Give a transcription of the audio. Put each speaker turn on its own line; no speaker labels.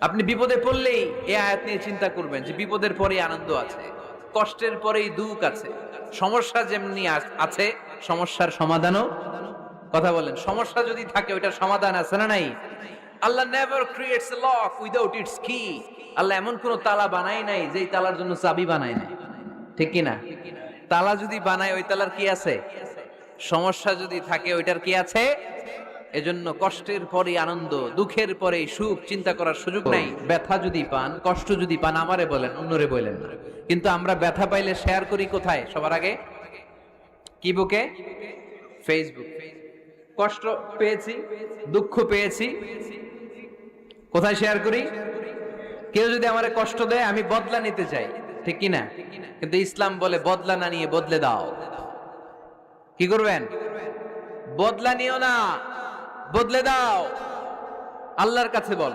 আপনি বিপদে পড়লেই এই আয়াত নিয়ে চিন্তা করবেন যে বিপদের পরেই আনন্দ আছে, কষ্টের পরেই দুঃখ আছে। সমস্যা যেমনি আছে, সমস্যার সমাধানও, কথা বলেন, সমস্যা যদি থাকে ওইটার সমাধান আছে না নাই? Allah never creates a lock without its key. Allah এমন কোন তালা বানায় নাই যেই তালার জন্য চাবি বানায় নাই, ঠিক কি না? তালা যদি বানায় ওই তালার কি আছে? সমস্যা যদি থাকে ওইটার কি আছে? এজন্য কষ্টের পরে আনন্দ, দুঃখের পরে সুখ চিন্তা করার সুযোগ নাই। ব্যথা যদি পান, কষ্ট যদি পান, আমারে বলেন, অন্যরে বলেন না। কিন্তু আমরা ব্যথা পাইলে শেয়ার করি কোথায়? সবার আগে কি বুকে? ফেসবুক। কষ্ট পেয়েছি, দুঃখ পেয়েছি, কোথায় শেয়ার করি? কেউ যদি আমারে কষ্ট দেয় আমি বদলা নিতে চাই, ঠিক কি না? কিন্তু ইসলাম বলে বদলা না নিয়ে বদলে দাও। কি করবেন? বদলা নিও না, বদলে দাও। আল্লাহর কাছে বল,